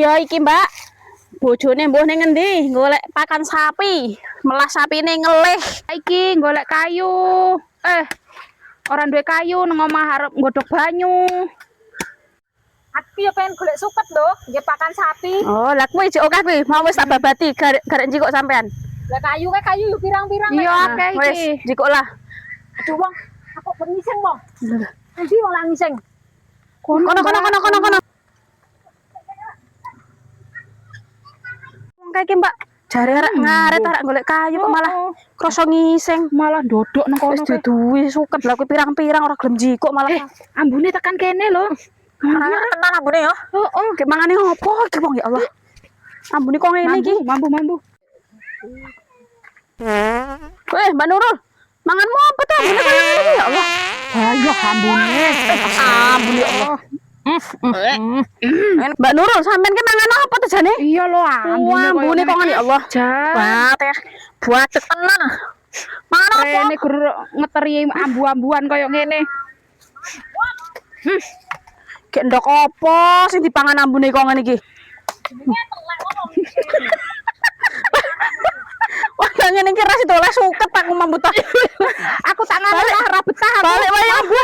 Iya iki, Mbak. Bojone mbuh ning ngendi? Golek pakan sapi. Melas sapine ngelih. Iki golek kayu. Orang duwe kayu nang omah arep nggodhog banyu. Aku ya pengen golek suket lho, nggih pakan sapi. Oh, lah kuwi jek akeh kuwi. Mau wis tak babati garek njikok sampean. Lah kayu yo pirang-pirang. Iya akeh iki. Wis njikok lah. Aduh, Wong, aku bernising, Wong. Endi wong lah ngising? Kono. Wong kae iki, Mbak. Jare arek ngaret arek golek kayu kok malah krasa ngising. Malah ndodok nang kono. Wis duduhi suket lah kuwi pirang-pirang ora gelem njikok malah. Ambune tekan kene lho. Ora tenan ambune ya. Heeh. Ki mangane opo iki wong ya Allah. Ambune kok ngene iki. Mambu. Weh, Mbak Nurul. Manganmu apa ta? Ambune kaya ngene iki ya Allah. Ayo ambune. Ambune ya Allah. Mbak Nurul, sampean ki mangan apa to jane? Iya lho, Ambune kok ngene ya Allah. Bateh. Buatek tenan. Mangan apa? Rene gur ngeteri ambu-ambuan kaya ngene. Gek ndok apa sing dipangan ambune kok ngene iki? Wah, ngene iki ras itu oleh suket aku mambut. Aku tak ngarep ora betah aku. Balik wae ambu.